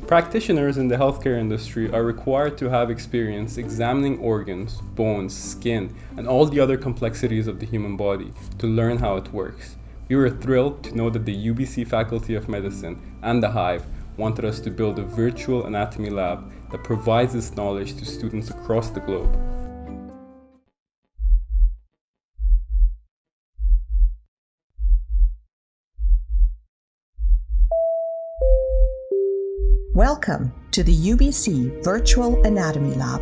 Practitioners in the healthcare industry are required to have experience examining organs, bones, skin, and all the other complexities of the human body to learn how it works. We were thrilled to know that the UBC Faculty of Medicine and the HIVE wanted us to build a virtual anatomy lab that provides this knowledge to students across the globe. Welcome to the UBC Virtual Anatomy Lab.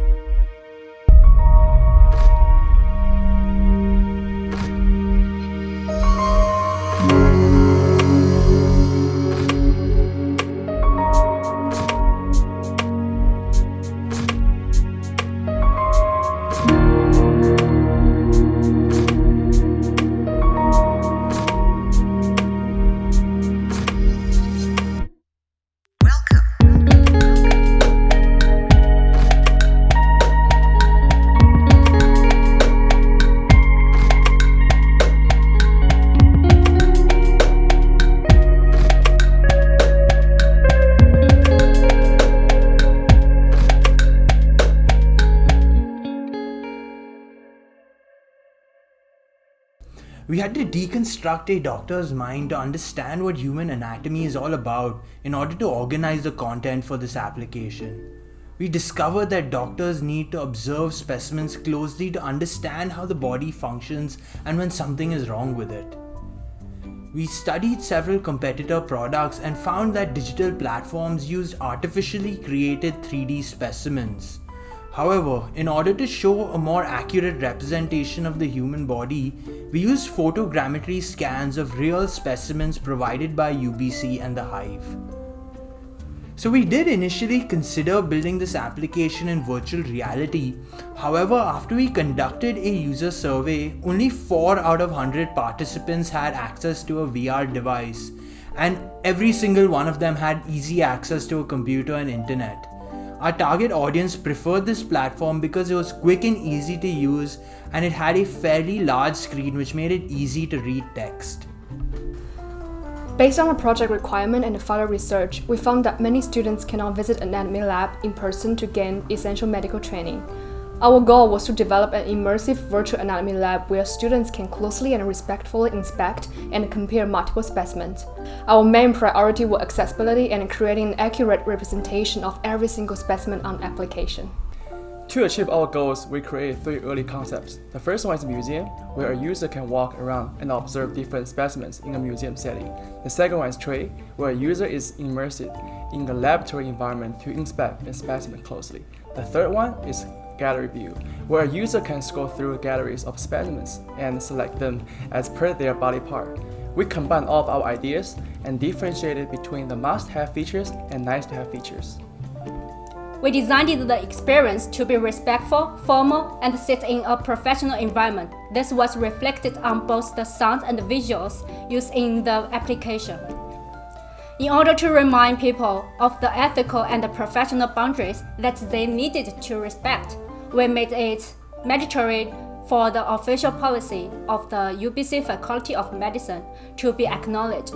We had to deconstruct a doctor's mind to understand what human anatomy is all about in order to organize the content for this application. We discovered that doctors need to observe specimens closely to understand how the body functions and when something is wrong with it. We studied several competitor products and found that digital platforms used artificially created 3D specimens. However, in order to show a more accurate representation of the human body, we used photogrammetry scans of real specimens provided by UBC and the HIVE. So we did initially consider building this application in virtual reality. However, after we conducted a user survey, only 4 out of 100 participants had access to a VR device, and every single one of them had easy access to a computer and internet. Our target audience preferred this platform because it was quick and easy to use, and it had a fairly large screen which made it easy to read text. Based on our project requirement and further research, we found that many students cannot visit an anatomy lab in person to gain essential medical training. Our goal was to develop an immersive virtual anatomy lab where students can closely and respectfully inspect and compare multiple specimens. Our main priority was accessibility and creating an accurate representation of every single specimen on application. To achieve our goals, we created 3 early concepts. The first one is a museum, where a user can walk around and observe different specimens in a museum setting. The second one is tray, where a user is immersed in a laboratory environment to inspect a specimen closely. The third one is gallery view, where a user can scroll through galleries of specimens and select them as per their body part. We combine all of our ideas and differentiated between the must-have features and nice-to-have features. We designed the experience to be respectful, formal, and sit in a professional environment. This was reflected on both the sound and the visuals used in the application. In order to remind people of the ethical and the professional boundaries that they needed to respect, we made it mandatory for the official policy of the UBC Faculty of Medicine to be acknowledged.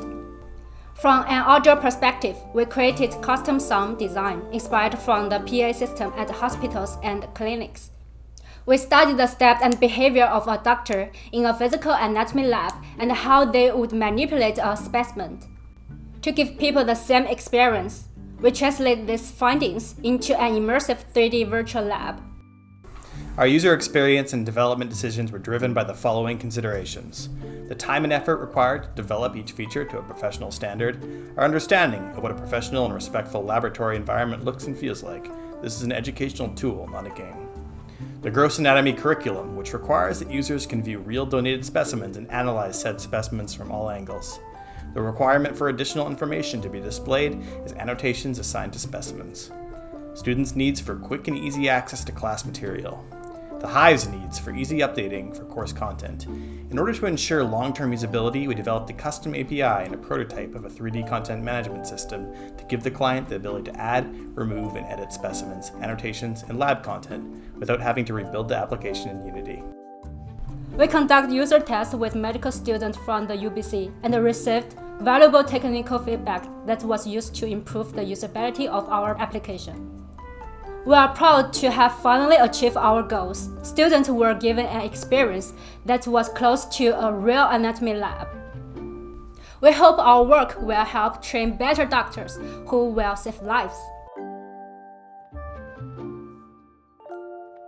From an audio perspective, we created custom sound design inspired from the PA system at hospitals and clinics. We studied the steps and behavior of a doctor in a physical anatomy lab and how they would manipulate a specimen. To give people the same experience, we translate these findings into an immersive 3D virtual lab. Our user experience and development decisions were driven by the following considerations: the time and effort required to develop each feature to a professional standard, our understanding of what a professional and respectful laboratory environment looks and feels like. This is an educational tool, not a game. The gross anatomy curriculum, which requires that users can view real donated specimens and analyze said specimens from all angles. The requirement for additional information to be displayed is annotations assigned to specimens. Students' needs for quick and easy access to class material. The HIVE's needs for easy updating for course content. In order to ensure long-term usability, we developed a custom API and a prototype of a 3D content management system to give the client the ability to add, remove, and edit specimens, annotations, and lab content without having to rebuild the application in Unity. We conduct user tests with medical students from the UBC and received valuable technical feedback that was used to improve the usability of our application. We are proud to have finally achieved our goals. Students were given an experience that was close to a real anatomy lab. We hope our work will help train better doctors who will save lives.